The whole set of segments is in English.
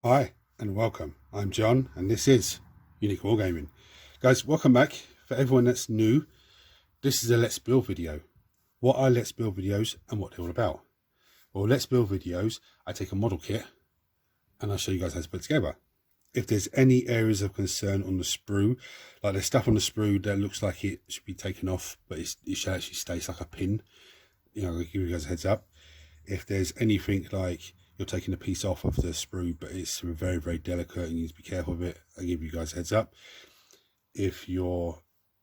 Hi and welcome. I'm John and this is Unique Wargaming. Guys, welcome back. For everyone that's new, this is a Let's Build video. What are Let's Build videos and what they're all about? Well, Let's Build videos, I take a model kit and I'll show you guys how to put it together. If there's any areas of concern on the sprue, like there's stuff on the sprue that looks like it should be taken off, but it should actually stay like a pin, I'll give you guys a heads up. If there's anything like you're taking a piece off of the sprue but it's very, very delicate and you need to be careful of it, I'll give you guys a heads up. If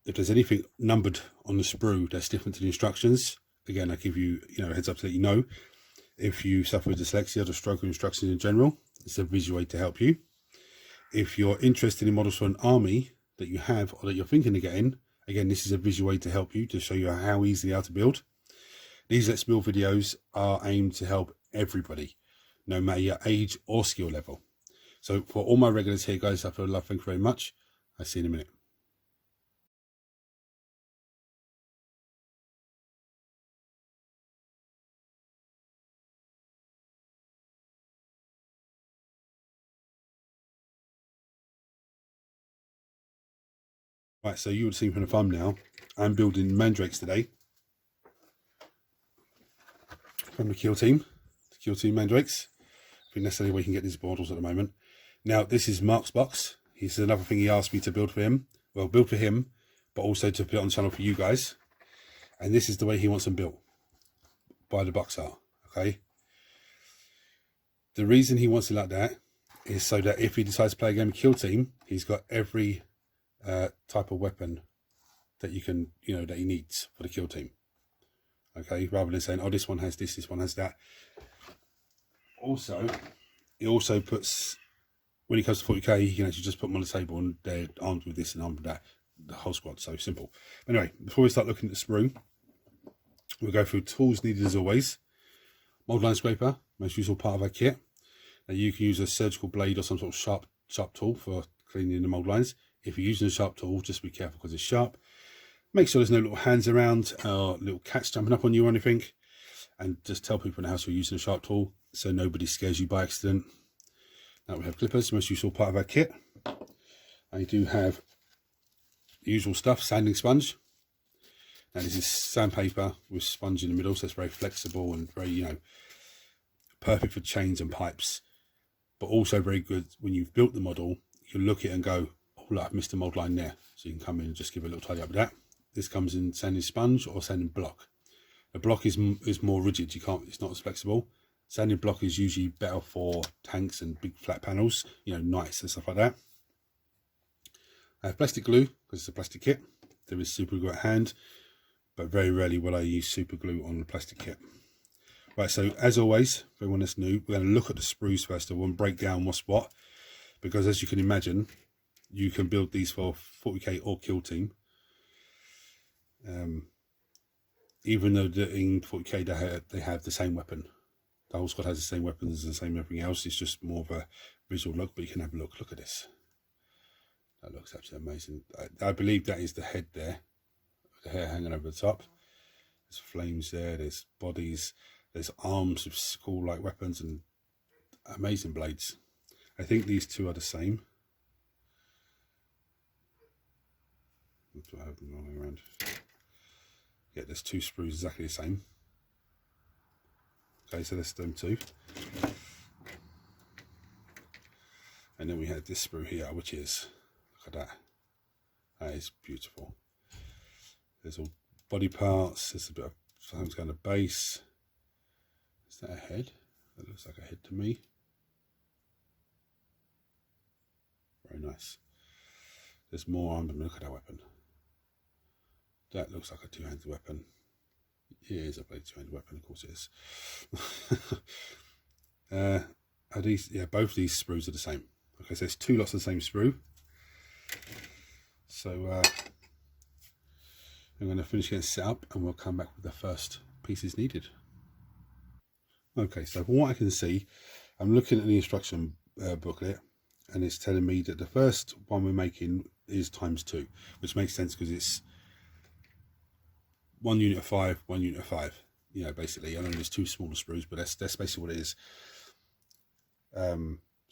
there's anything numbered on the sprue that's different to the instructions, again, I'll give you a heads up to let you know. If you suffer with dyslexia or stroke of instructions in general, it's a visual aid to help you. If you're interested in models for an army that you have or that you're thinking of getting, again, this is a visual aid to help you, to show you how easily how to build. These Let's Build videos are aimed to help everybody, no matter your age or skill level. So for all my regulars here, guys, I feel love, thank you very much. I'll see you in a minute. Right, so you would have seen from the thumbnail, I'm building Mandrakes today from the Kill Team Mandrakes. I think that's the only way you can get these models at the moment. Now, this is Mark's box. He's another thing he asked me to build for him. Well, build for him, but also to put on the channel for you guys. And this is the way he wants them built by the box art, okay? The reason he wants it like that is so that if he decides to play a game of Kill Team, he's got every type of weapon that you can, that he needs for the Kill Team. Okay, rather than saying, oh, this one has this one has that. Also, he also puts, when he comes to 40k, he can actually just put them on the table and they're armed with this and armed with that. The whole squad, so simple. Anyway, before we start looking at the sprue, we'll go through tools needed as always. Mold line scraper, most useful part of our kit. Now you can use a surgical blade or some sort of sharp tool for cleaning the mold lines. If you're using a sharp tool, just be careful because it's sharp. Make sure there's no little hands around or little cats jumping up on you or anything. And just tell people in the house you're using a sharp tool so nobody scares you by accident. Now we have clippers, most useful part of our kit. I do have the usual stuff, sanding sponge. Now this is sandpaper with sponge in the middle, so it's very flexible and very, perfect for chains and pipes. But also very good when you've built the model, you can look at it and go, oh look, I've missed a mold line there. So you can come in and just give it a little tidy up with that. This comes in sanding sponge or sanding block. The block is more rigid, it's not as flexible. Sanding block is usually better for tanks and big flat panels, knights and stuff like that. I have plastic glue because it's a plastic kit. There is super glue at hand, but very rarely will I use super glue on the plastic kit. Right, so as always, for everyone that's new, we're going to look at the sprues first of all and break down what's what, because as you can imagine, you can build these for 40k or Kill Team. Even though in 40k they have the same weapon. The whole squad has the same weapons and the same everything else. It's just more of a visual look, but you can have a look. Look at this. That looks absolutely amazing. I believe that is the head there, the hair hanging over the top. There's flames there, there's bodies, there's arms with skull-like weapons and amazing blades. I think these two are the same. Do I have them rolling around? Yeah, there's two sprues exactly the same. Okay, so that's them two. And then we have this sprue here, which is, look at that. That is beautiful. There's all body parts, there's a bit of something's going to base. Is that a head? That looks like a head to me. Very nice. There's more arm, but look at that weapon. That looks like a two-handed weapon. It is a two-handed weapon, of course it is. Are these? Yeah, both these sprues are the same. Okay, so there's two lots of the same sprue. So I'm going to finish getting set up and we'll come back with the first pieces needed. Okay, so from what I can see, I'm looking at the instruction booklet and it's telling me that the first one we're making is ×2, which makes sense because it's 1 unit of 5, 1 unit of 5. Basically, I know there's two smaller sprues, but that's basically what it is.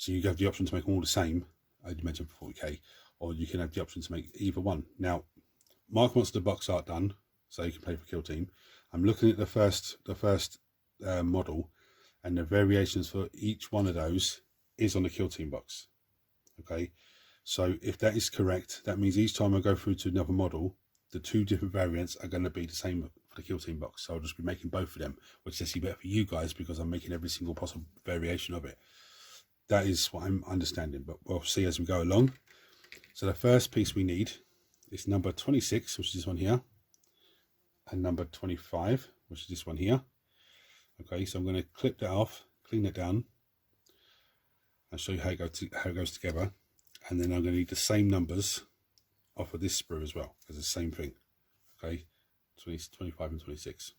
So you have the option to make them all the same, I'd imagine, for 40k, or you can have the option to make either one. Now, Mark wants the box art done, so you can play for Kill Team. I'm looking at the first model, and the variations for each one of those is on the Kill Team box. Okay, so if that is correct, that means each time I go through to another model, the two different variants are going to be the same for the Kill Team box. So I'll just be making both of them, which is actually better for you guys because I'm making every single possible variation of it. That is what I'm understanding, but we'll see as we go along. So the first piece we need is number 26, which is this one here, and number 25, which is this one here. Okay, so I'm going to clip that off, clean it down, and show you how it goes together. And then I'm going to need the same numbers off of this sprue as well, as the same thing. Okay, 25 and 26.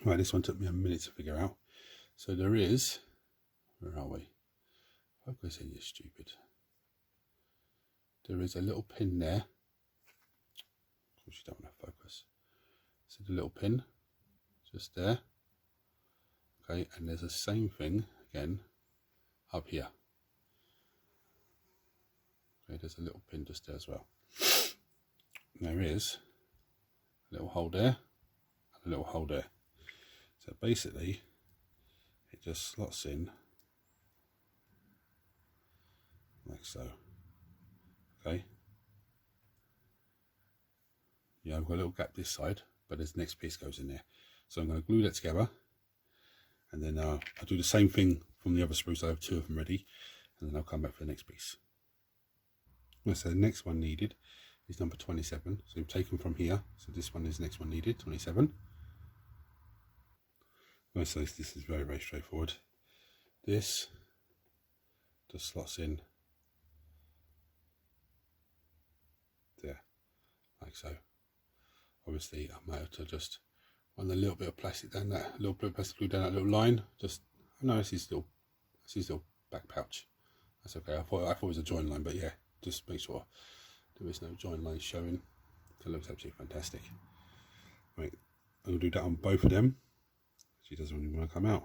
Right, this one took me a minute to figure out. So there is, where are we? Focus in, you stupid. There is a little pin there. Of course, you don't want to focus. See the little pin just there. Okay, and there's the same thing again up here. Okay, there's a little pin just there as well. And there is a little hole there and a little hole there. So basically, it just slots in like so. Okay. Yeah, I've got a little gap this side, but this next piece goes in there. So I'm going to glue that together, and then I'll do the same thing from the other sprues. I have two of them ready, and then I'll come back for the next piece. So the next one needed is number 27. So we've taken from here. So this one is the next one needed, 27. So this is very, very straightforward. This just slots in there, like so. Obviously, I might have to just run a little bit of plastic down that, a little bit of plastic glue down that little line. Just, no, this is little back pouch. That's okay. I thought it was a join line, but yeah, just make sure there is no join line showing. That looks absolutely fantastic. Right, I'm gonna do that on both of them. She doesn't really want to come out.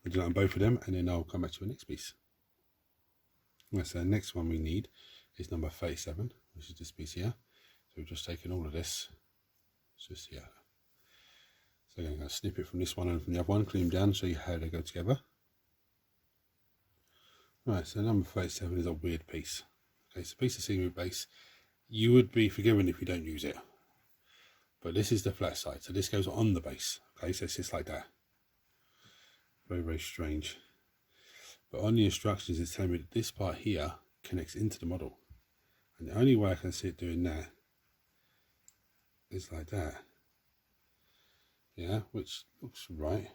I'll do that on both of them, and then I'll come back to the next piece. Right, so the next one we need is number 37, which is this piece here. So we've just taken all of this, it's just here. So I'm going to snip it from this one and from the other one, clean them down, show you how they go together. Right, so number 37 is a weird piece. Okay, it's a piece of scenery base. You would be forgiven if you don't use it. But this is the flat side, so this goes on the base. Okay, so it's just like that. Very, very strange. But on the instructions, it's telling me that this part here connects into the model. And the only way I can see it doing that is like that. Yeah, which looks right.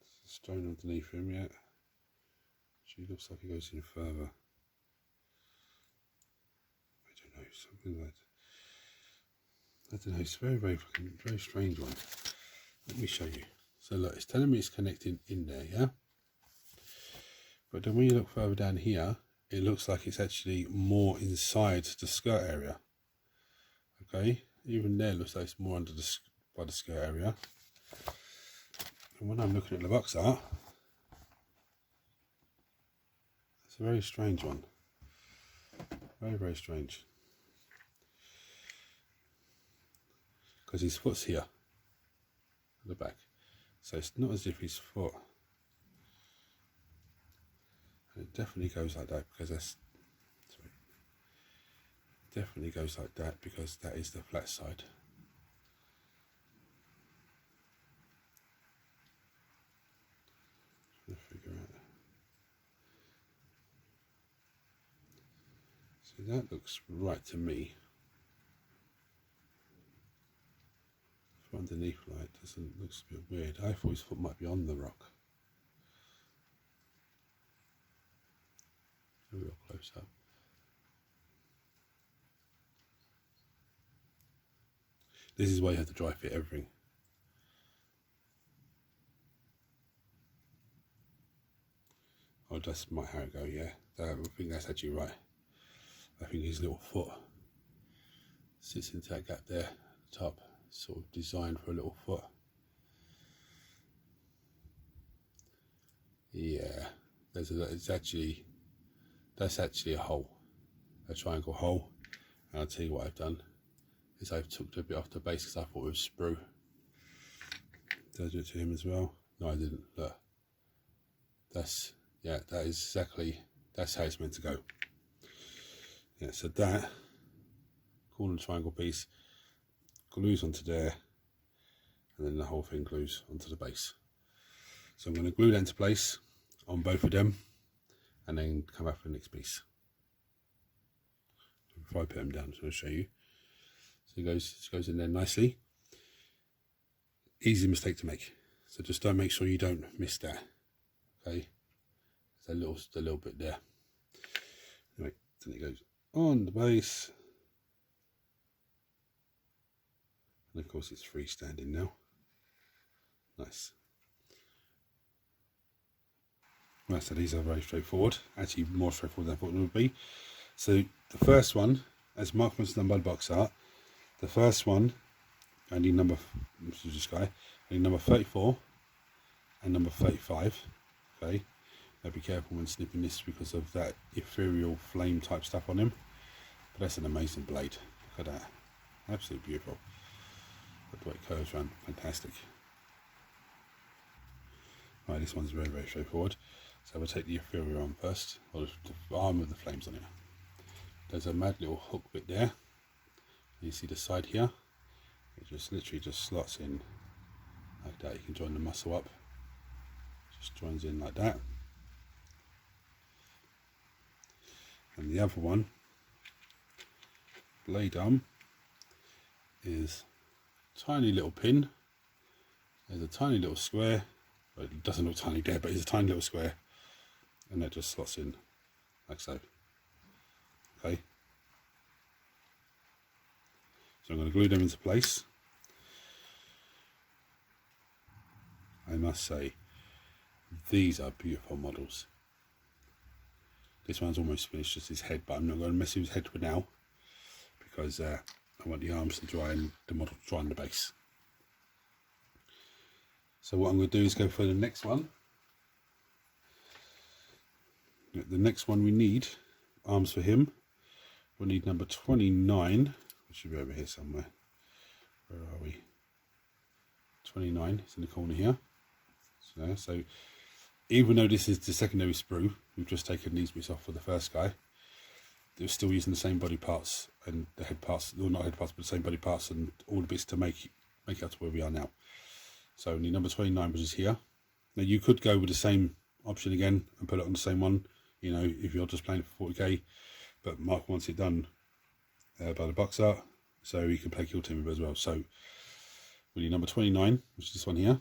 There's a stone underneath him, yeah. She looks like it goes in further. I don't know, something like that. I don't know, it's very, very strange one. Let me show you. So look, it's telling me it's connecting in there, yeah? But then when you look further down here, it looks like it's actually more inside the skirt area. Okay, even there looks like it's more under by the skirt area. And when I'm looking at the box art, it's a very strange one. Very, very strange. Because his foot's here at the back, so it's not as if his foot, and it definitely goes like that because that's, sorry, it definitely goes like that because that is the flat side. Trying to figure out. See, that looks right to me. Underneath light doesn't, looks a bit weird. I thought his foot might be on the rock. A real close up. This is why you have to dry fit everything. Oh, that's might how it go, yeah. I think that's actually right. I think his little foot sits into that gap there at the top. sort of designed for a little foot. Yeah, that's actually a hole, a triangle hole. And I'll tell you what I've done is I've took a bit off the base because I thought it was sprue. Did I do it to him as well? No, I didn't. Look, that's, yeah, that is exactly, that's how it's meant to go. Yeah, so that corner triangle piece glues onto there, and then the whole thing glues onto the base. So I'm going to glue that into place on both of them, and then come back for the next piece. Before I put them down, I'm just going to show you. So it goes in there nicely. Easy mistake to make. So just don't, make sure you don't miss that. Okay, there's a little bit there. Anyway, then it goes on the base, and of course it's freestanding now. Nice. Right, so these are very straightforward. Actually, more straightforward than I thought it would be. So the first one, as Mark wants done by the box art, the first one, only number 34 and number 35. Okay, now be careful when snipping this because of that ethereal flame type stuff on him. But that's an amazing blade. Look at that, absolutely beautiful. Look the way it curves around, fantastic. Right, this one's very, very straightforward. So we'll take the ethereal on first, or the arm with the flames on it. There's a mad little hook bit there. You see the side here? It just literally just slots in like that. You can join the muscle up. Just joins in like that. And the other one, blade arm, is tiny little pin. There's a tiny little square. Well, it doesn't look tiny there, but it's a tiny little square. And that just slots in like so. Okay. So I'm going to glue them into place. I must say, these are beautiful models. This one's almost finished, just his head, but I'm not going to mess with his head for now because I want the arms to dry and the model to dry on the base. So what I'm going to do is go for the next one. The next one we need arms for him. We'll need number 29, which should be over here somewhere. Where are we? 29, it's in the corner here. So even though this is the secondary sprue, we've just taken these bits off for the first guy. They're still using the same body parts and the head parts, well, not head parts, but the same body parts and all the bits to make it up to where we are now. So the number 29, which is here. Now you could go with the same option again and put it on the same one, you know, if you're just playing for 40k, but Mark wants it done by the box art, so he can play Kill Team as well. So we need number 29, which is this one here,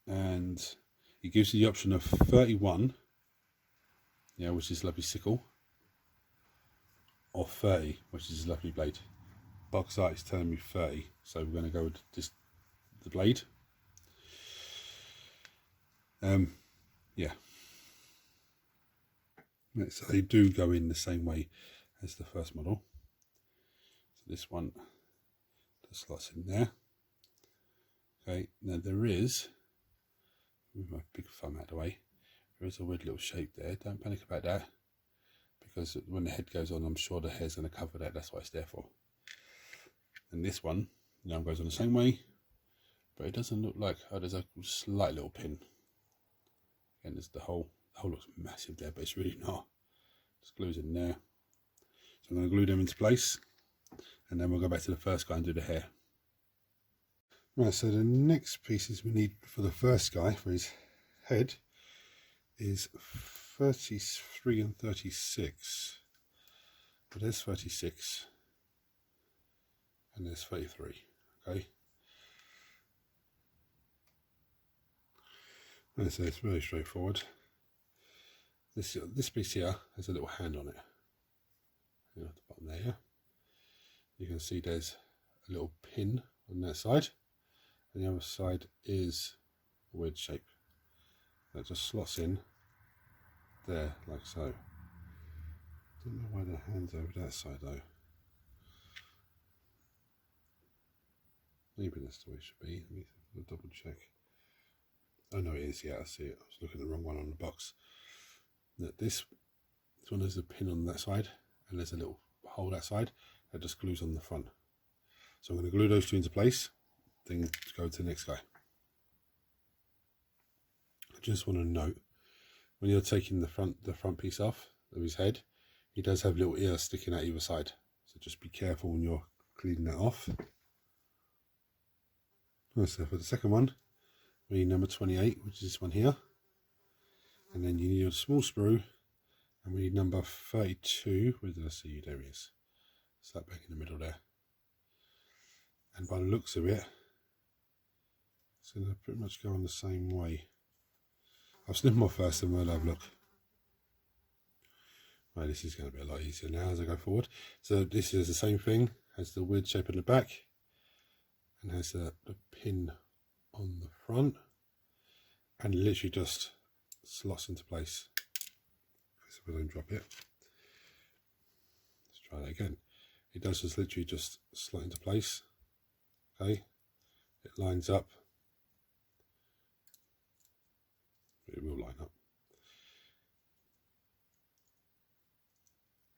and it gives you the option of 31, yeah, which is lovely sickle, or 30, which is a lovely blade. Box art is telling me 30, so we're going to go with this, the blade. Yeah. So they do go in the same way as the first model. So this one just slots in there. Okay, now there is, move my big thumb out of the way, there is a weird little shape there. Don't panic about that, because when the head goes on, I'm sure the hair's going to cover that. That's what it's there for. And this one, you know, goes on the same way, but it doesn't look like, oh, there's a slight little pin. And there's the hole looks massive there, but it's really not. Just glues in there. So I'm going to glue them into place, and then we'll go back to the first guy and do the hair. Right, so the next pieces we need for the first guy, for his head, is 33 and 36. But there's 36, and there's 33, okay? And so it's very straightforward. This piece here has a little hand on it. You know, at the bottom there, yeah? You can see there's a little pin on that side, and the other side is a weird shape that just slots in there like so. Don't know why the hand's over that side though. Maybe that's the way it should be. Let me double check. Oh no, it is. Yeah, I see it. I was looking at the wrong one on the box. This one has a pin on that side, and there's a little hole that side that just glues on the front. So I'm going to glue those two into place, then go to the next guy. I just want to note, when you're taking the front piece off of his head, he does have little ears sticking out either side. So just be careful when you're cleaning that off. So for the second one, we need number 28, which is this one here. And then you need a small sprue, and we need number 32. Where did I see you? There he is. It's that back in the middle there. And by the looks of it, it's going to pretty much go on the same way. I'll snip them off first and we'll have a look. Right, this is going to be a lot easier now as I go forward. So this is the same thing, has the weird shape in the back, and has the pin on the front, and literally just slots into place. So we don't drop it. Let's try that again. It does just literally just slot into place. Okay, it lines up. It will line up.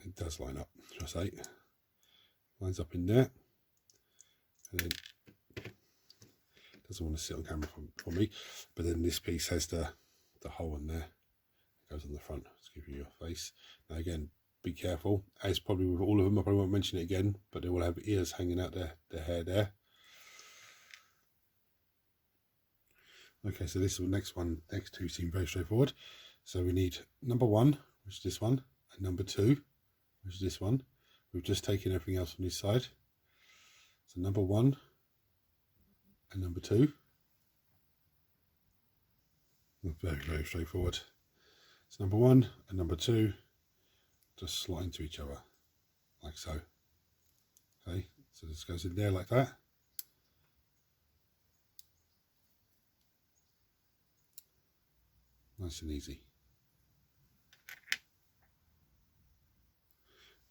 It does line up, should I say. Lines up in there. And then doesn't want to sit on camera for me. But then this piece has the hole in there. It goes on the front to give you your face. Now again, be careful. As probably with all of them, I probably won't mention it again, but they will have ears hanging out their hair there. Okay, so this is the next one. Next two seem very straightforward. So we need number 1, which is this one, and number 2, which is this one. We've just taken everything else from this side. So number 1 and number 2. Very, very straightforward. So number 1 and number 2 just slot into each other, like so. Okay, so this goes in there like that. Nice and easy.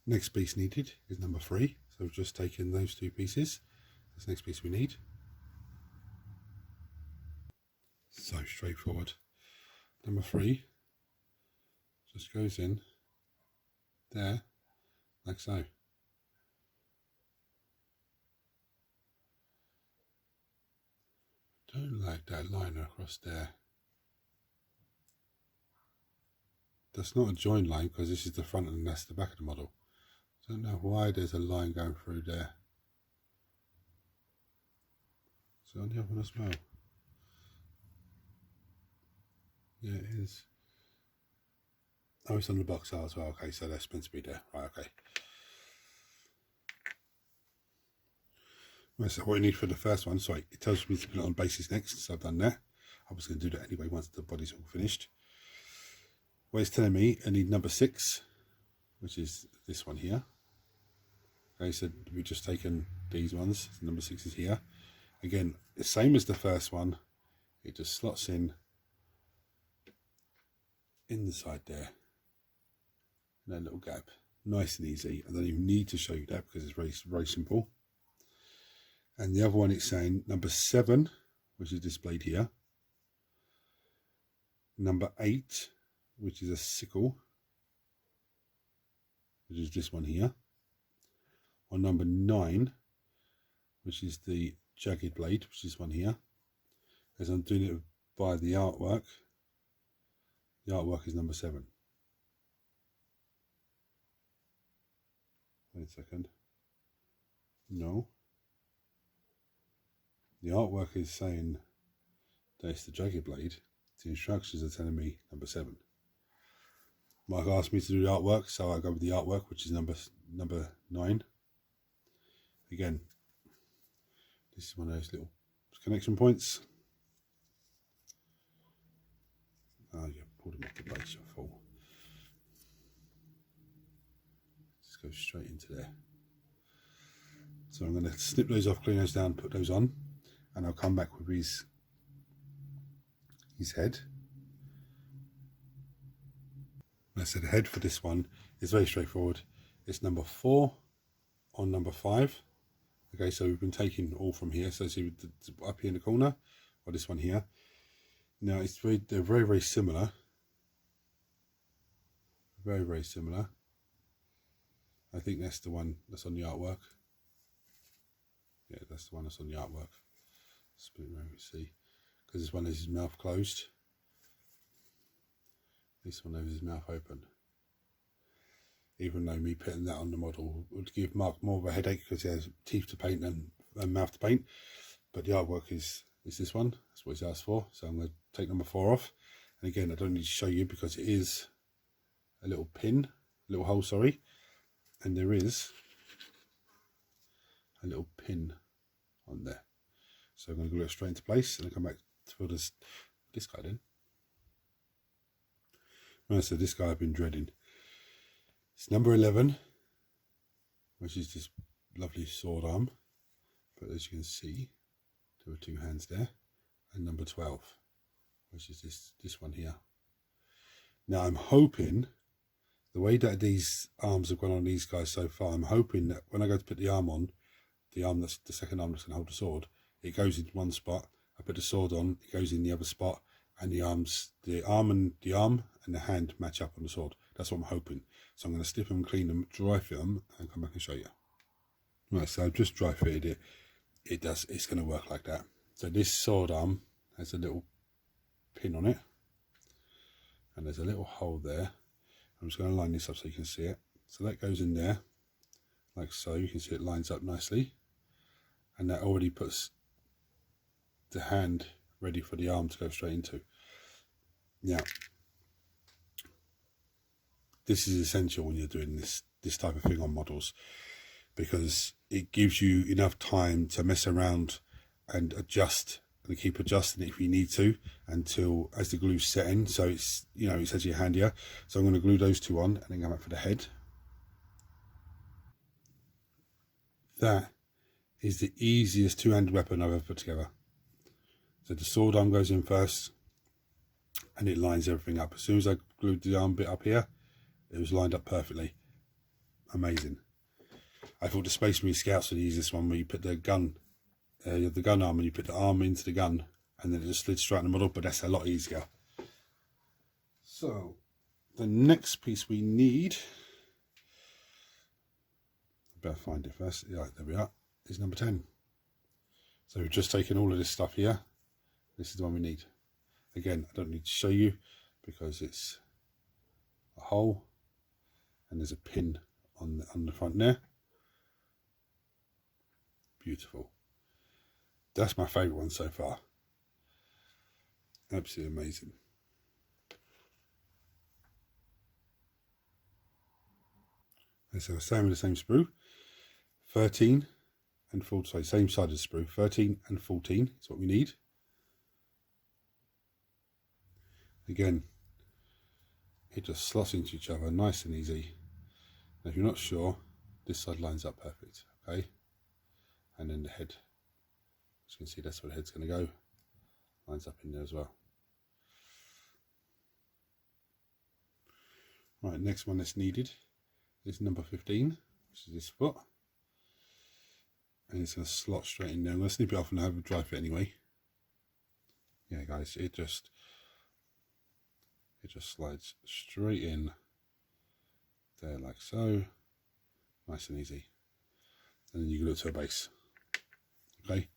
Next piece needed is number 3. So we've just taken those two pieces. That's the next piece we need. So straightforward. Number 3 just goes in there, like so. Don't like that line across there. That's not a join line because this is the front and that's the back of the model. I don't know why there's a line going through there. Is it on the other one as well? Yeah, it is. Oh, it's on the box art as well. Okay, so that's meant to be there. Right, okay. Right, so what you need for the first one, sorry, it tells me to put it on bases next, so I've done that. I was going to do that anyway once the body's all finished. Well, it's telling me I need number 6, which is this one here. Okay, so we've just taken these ones. So number 6 is here. Again, the same as the first one. It just slots in the side there. And that little gap. Nice and easy. I don't even need to show you that because it's very, very simple. And the other one, it's saying number 7, which is displayed here. Number 8, which is a sickle, which is this one here, or number 9, which is the jagged blade, which is this one here. As I'm doing it by the artwork is number 7. Wait a second. No. The artwork is saying that it's the jagged blade. The instructions are telling me number 7. Mike asked me to do the artwork, so I go with the artwork, which is number 9. Again, this is one of those little connection points. Oh, you pulled them off the base, you're full. Just go straight into there. So I'm going to snip those off, clean those down, put those on, and I'll come back with his head. I said the head for this one is very straightforward. It's number 4 on number 5, Okay, so we've been taking all from here. So see up here in the corner, or this one here. Now they're very, very similar. Very, very similar. I think that's the one that's on the artwork. Yeah, that's the one that's on the artwork. Split around, see, because this one has his mouth closed. This one has his mouth open. Even though me putting that on the model would give Mark more of a headache because he has teeth to paint and mouth to paint. But the artwork is this one. That's what he's asked for. So I'm going to take number 4 off. And again, I don't need to show you because it is a little pin, a little hole, sorry. And there is a little pin on there. So I'm going to glue it straight into place and I'll come back to this guy then. Right, so this guy I've been dreading. It's number 11, which is this lovely sword arm, but as you can see, there are 2 hands there, and number 12, which is this one here. Now I'm hoping, the way that these arms have gone on these guys so far, I'm hoping that when I go to put the arm on, that's the second arm that's going to hold the sword, it goes in one spot, I put the sword on, it goes in the other spot, and the arm and the hand match up on the sword. That's what I'm hoping. So I'm going to snip them, clean them, dry fit them, and come back and show you. Right, so I've just dry fitted it. It's going to work like that. So this sword arm has a little pin on it, and there's a little hole there. I'm just going to line this up so you can see it. So that goes in there, like so. You can see it lines up nicely, and that already puts the hand ready for the arm to go straight into. Now, this is essential when you're doing this type of thing on models, because it gives you enough time to mess around and adjust and keep adjusting it if you need to until as the glue's setting, so it's, you know, it's actually handier. So I'm going to glue those 2 on and then come back for the head. That is the easiest 2-handed weapon I've ever put together. So the sword arm goes in first and it lines everything up. As soon as I glued the arm bit up here, it was lined up perfectly. Amazing. I thought the Space Marine Scouts were the easiest one, where you put the gun, you have the gun arm and you put the arm into the gun and then it just slid straight in the middle, but that's a lot easier. So the next piece we need, I better find it first. Yeah, there we are, is number 10. So we've just taken all of this stuff here. This is the one we need. Again, I don't need to show you because it's a hole and there's a pin on the front there. Beautiful. That's my favourite one so far. Absolutely amazing. And so same with the same sprue, 13 and 14, sorry, same side of the sprue, 13 and 14 is what we need. Again, it just slots into each other nice and easy. Now if you're not sure, this side lines up perfect, okay? And then the head, as you can see, that's where the head's going to go, lines up in there as well. Right, next one that's needed is number 15, which is this foot. And it's going to slot straight in there. I'm going to snip it off and have a dry fit anyway. Yeah guys, it just slides straight in there like so, nice and easy. And then you glue it to a base. Okay.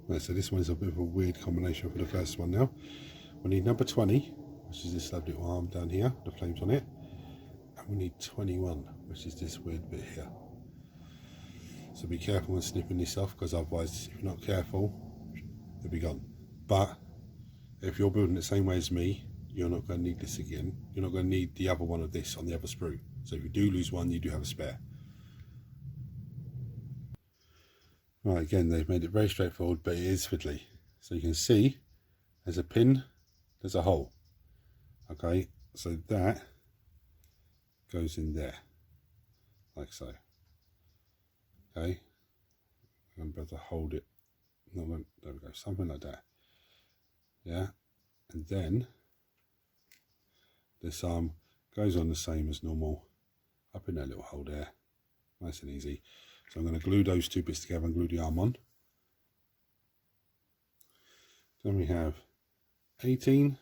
Right, so this one is a bit of a weird combination for the first one now. We need number 20, which is this lovely little arm down here, the flames on it. And we need 21, which is this weird bit here. So be careful when snipping this off, because otherwise, if you're not careful, it'll be gone. But if you're building it the same way as me, you're not going to need this again. You're not going to need the other one of this on the other sprue. So if you do lose one, you do have a spare. Right, again, they've made it very straightforward, but it is fiddly. So you can see there's a pin, there's a hole. Okay, so that goes in there, like so. Okay, I'm about to hold it. No, there we go, something like that. Yeah, and then this arm goes on the same as normal, up in that little hole there, Nice and easy. So I'm going to glue those two bits together and glue the arm on. Then we have 18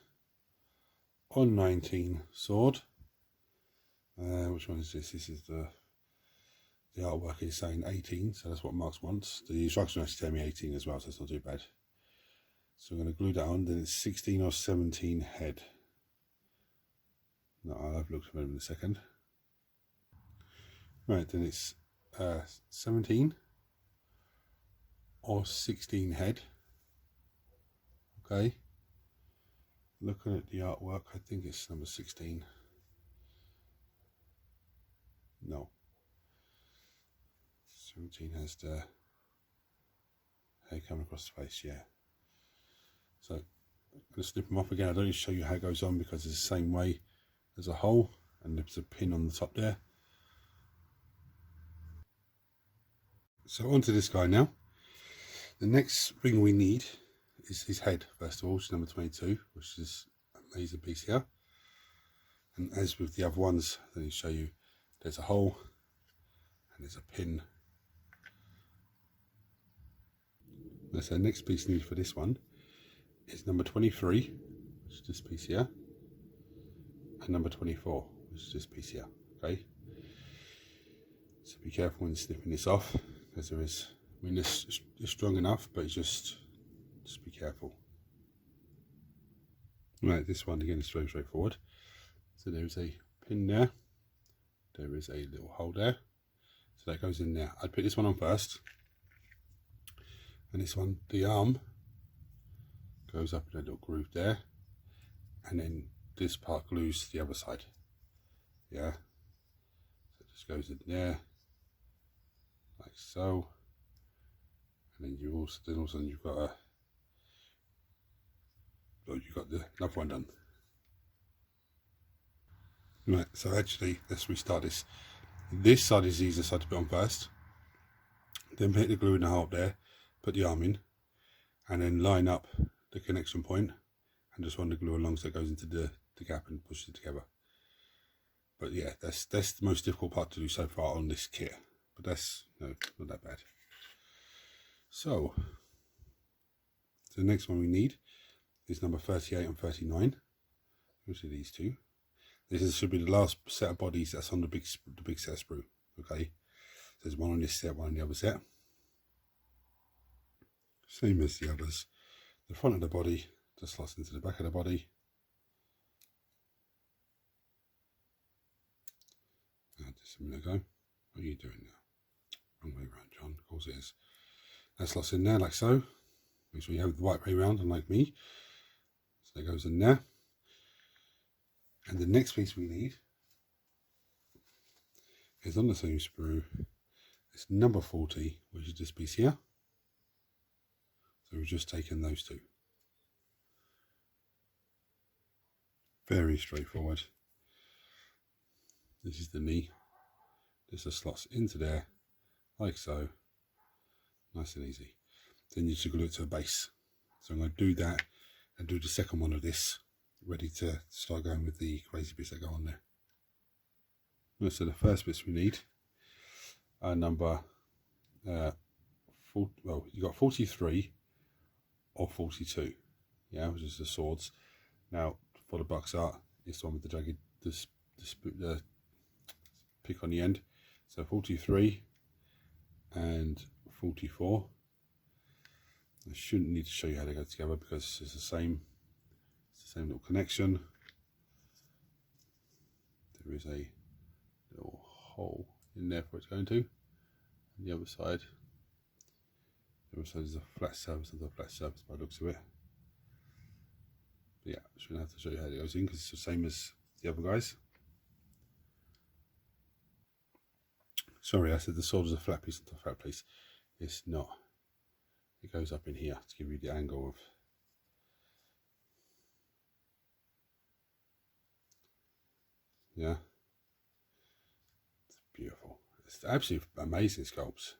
on 19 sword. Which one is this? This is the artwork is saying 18, so that's what Marks wants. The instruction actually tell me 18 as well, so it's not too bad. So I'm going to glue that on. Then it's 16 or 17 head. No, I'll have a look at them in a second. Right, then it's 17 or 16 head. Okay. Looking at the artwork, I think it's number 16. No. 17 has the hair coming across the face, yeah. So I'm going to snip them off again. I don't need to show you how it goes on because it's the same way as a hole, and there's a pin on the top there. So onto this guy now. The next ring we need is his head, first of all, which is number 22, which is a laser piece here. And as with the other ones, let me show you, there's a hole and there's a pin. So the next piece needed for this one is number 23, which is this piece here, and number 24, which is this piece here. Okay, so be careful when snipping this off, because there is, I mean, this is strong enough, but just be careful. Right, this one again is very straightforward. So there is a pin there, there is a little hole there, so that goes in there. I'd put this one on first, and this one, the arm goes up in a little groove there, and then this part glues to the other side. Yeah, so it just goes in there like so, and then you also, then all of a sudden you've got the another one done. Right, so actually let's restart this. This side is the easiest side to put on first, then put the glue in the hole up there, put the arm in, and then line up the connection point and just run the glue along so it goes into the gap and pushes it together. But yeah, that's the most difficult part to do so far on this kit, but that's not that bad. So the next one we need is number 38 and 39, which are these two. This should be the last set of bodies that's on the big set of sprue. Okay, so there's one on this set, one on the other set. Same as the others. The front of the body just slots into the back of the body. Just a minute ago. What are you doing now? Wrong way around, John. Of course it is. That slots in there like so. Make sure you have the right way around, unlike me. So that goes in there. And the next piece we need is on the same sprue. It's number 40, which is this piece here. So we've just taken those two. Very straightforward. This is the knee. This just slots into there, like so. Nice and easy. Then you should glue it to a base. So I'm going to do that and do the second one of this, ready to start going with the crazy bits that go on there. So the first bits we need are number, well, you got 43 or 42, yeah, which is the swords. Now for the box art, it's the one with the jagged, the pick on the end. So 43 and 44. I shouldn't need to show you how they go together because it's the same little connection. There is a little hole in there for it to go into. And the other side is a flat surface, and a flat surface by the looks of it. But yeah, I shouldn't have to show you how it goes in because it's the same as the other guys. Sorry, I said the sword is a flat piece into a flat piece. It's not. It goes up in here to give you the angle of. Yeah, it's beautiful. It's absolutely amazing sculpts.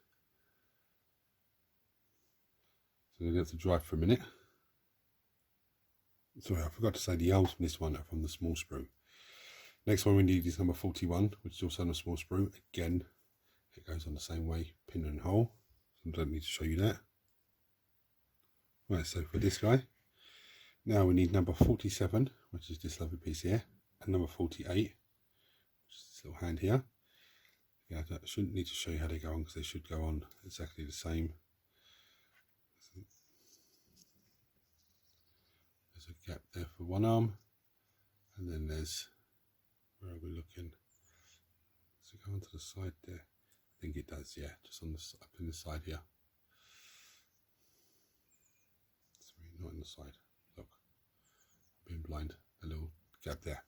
So I'm going to have to dry for a minute. Sorry, I forgot to say the arms from this one are from the small sprue. Next one we need is number 41, which is also on a small sprue. Again, it goes on the same way, pin and hole, so I don't need to show you that. Right, so for this guy, now we need number 47, which is this lovely piece here, and number 48, which is this little hand here. Yeah, I shouldn't need to show you how they go on because they should go on exactly the same. There's a gap there for one arm, and then there's, where are we looking? Does it go onto the side there? I think it does, yeah, just on the up in the side here. Sorry, not in the side. Look, I'm being blind. A little gap there.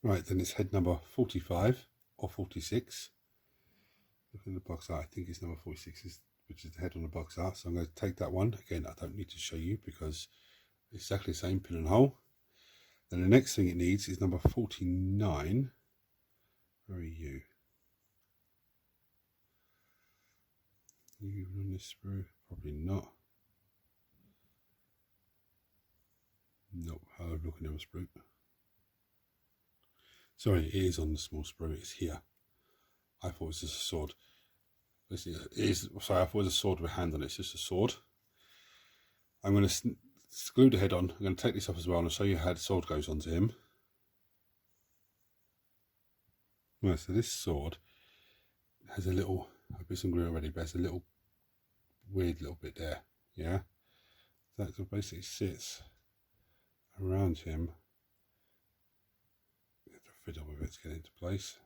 Right, then it's head number 45 or 46. Look in the box art. I think it's number 46, which is the head on the box art. So I'm going to take that one. Again, I don't need to show you because it's exactly the same, pin and hole. Then the next thing it needs is number 49. Where are you? You on this sprue? Probably not. Nope, I'm looking at a sprue. Sorry, it is on the small sprue, it's here. I thought it was just a sword. Listen, it is, sorry, I thought it was a sword with a hand on it, it's just a sword. I'm going to glue the head on. I'm going to take this off as well and I'll show you how the sword goes onto him. Right, so this sword has a little, I've put some glue already, but there's a little weird little bit there, yeah? That basically sits around him. You have to fiddle with it to get it into place.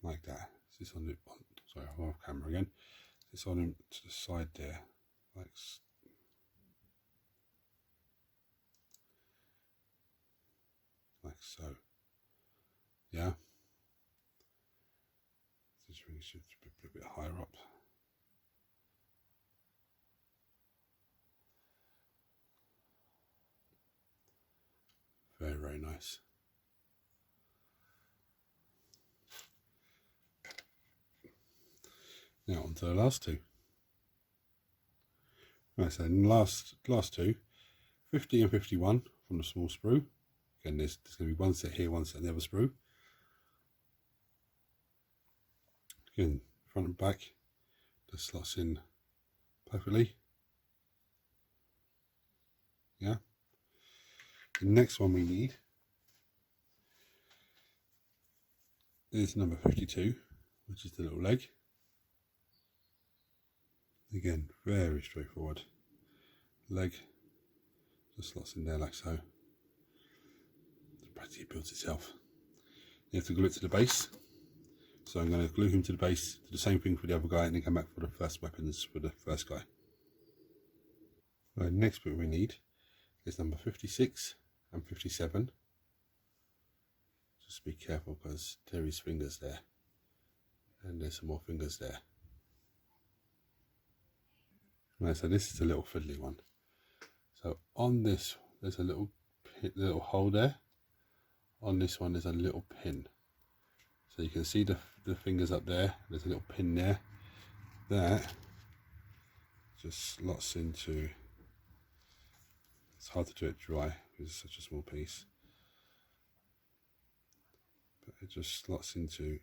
Like that. It's just on the, sorry, I'm off camera again. It's on him to the side there, like so. Yeah. This really should be a bit higher up. Very, very nice. Now on to the last two. Right, so in the last two, 50 and 51 from the small sprue. Again, there's going to be one set here, one set in the other sprue. Again, front and back, the slots in perfectly. Yeah. The next one we need is number 52, which is the little leg. Again, very straightforward. Leg, just slots in there like so. Practically builds itself. You have to glue it to the base. So I'm going to glue him to the base, do the same thing for the other guy, and then come back for the first weapons for the first guy. Right, next bit we need is number 56 and 57. Just be careful because Terry's fingers there, and there's some more fingers there. Right, so this is a little fiddly one. So on this, there's a little hole there. On this one, there's a little pin. So you can see the fingers up there. There's a little pin there. That just slots into. It's hard to do it dry because it's such a small piece. But it just slots into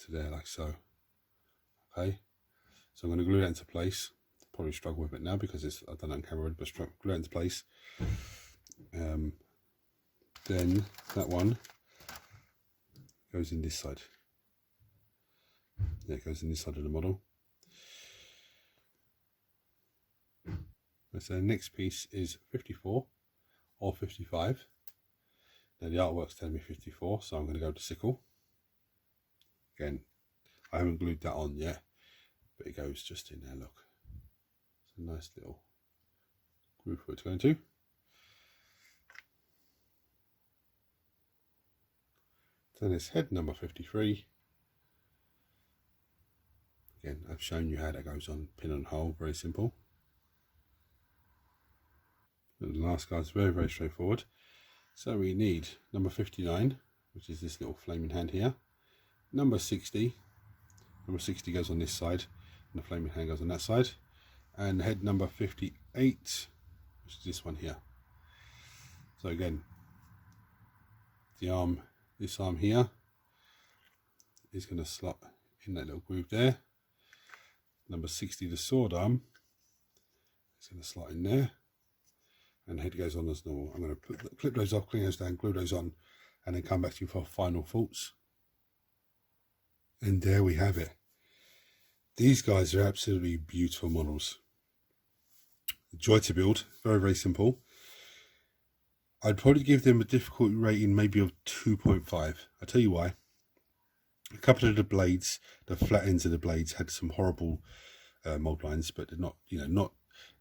there like so. Okay. So I'm going to glue that into place. Probably struggle with it now because it's, I've done it on camera, but glue it into place. Then that one goes in this side. Yeah, it goes in this side of the model. So the next piece is 54 or 55. Now the artwork's telling me 54, so I'm going to go to sickle. Again, I haven't glued that on yet, but it goes just in there, look. It's a nice little groove for it to go into. Then it's head number 53. Again, I've shown you how that goes on pin and hole, very simple. And the last guy's very, very straightforward. So we need number 59, which is this little flaming hand here. Number 60. Number 60 goes on this side, and the flaming hand goes on that side. And head number 58, which is this one here. So again, the arm, this arm here is going to slot in that little groove there. Number 60, the sword arm, is going to slot in there, and head goes on as normal. I'm going to clip those off, clean those down, glue those on, and then come back to you for final thoughts. And there we have it. These guys are absolutely beautiful models. Joy to build, very, very simple. I'd probably give them a difficulty rating maybe of 2.5. I'll tell you why. A couple of the blades, the flat ends of the blades had some horrible mold lines, but they're not, you know,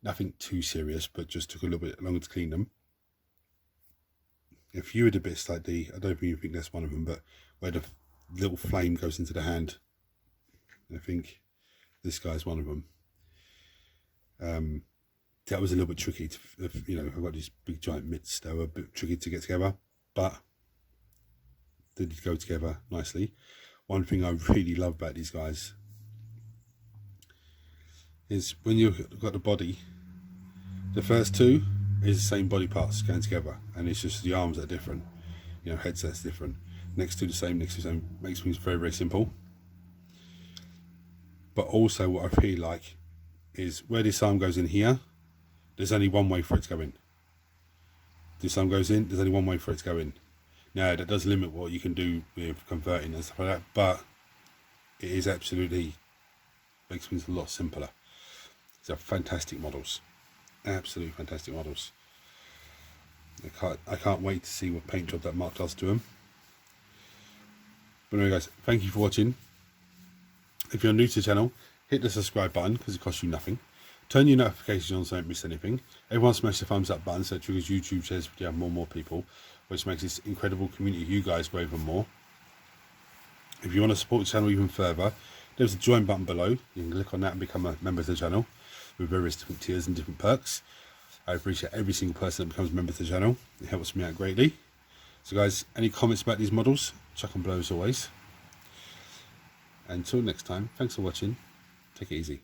nothing too serious, but just took a little bit longer to clean them. A few of the bits like I don't even think that's one of them, but where the little flame goes into the hand, I think this guy's one of them. That was a little bit tricky to, you know, I've got these big giant mitts that were a bit tricky to get together, but they did go together nicely. One thing I really love about these guys is when you've got the body, the first two is the same body parts going together, and it's just the arms that are different, you know, headset's different. Next to the same, next to the same, makes things very, very simple. But also what I really like is where this arm goes in here, there's only one way for it to go in. This arm goes in, there's only one way for it to go in. Now that does limit what you can do with converting and stuff like that, but it is absolutely, makes things a lot simpler. These are fantastic models, absolutely fantastic models. I can't wait to see what paint job that Mark does to them. But anyway guys, thank you for watching. If you're new to the channel, hit the subscribe button because it costs you nothing. Turn your notifications on so you don't miss anything. Everyone smash the thumbs up button so it triggers YouTube, shares the video and more people, which makes this incredible community you guys grow even more. If you want to support the channel even further, there's a join button below. You can click on that and become a member of the channel with various different tiers and different perks. I appreciate every single person that becomes a member of the channel. It helps me out greatly. So guys, any comments about these models, chuck them below as always. Until next time, thanks for watching. Take it easy.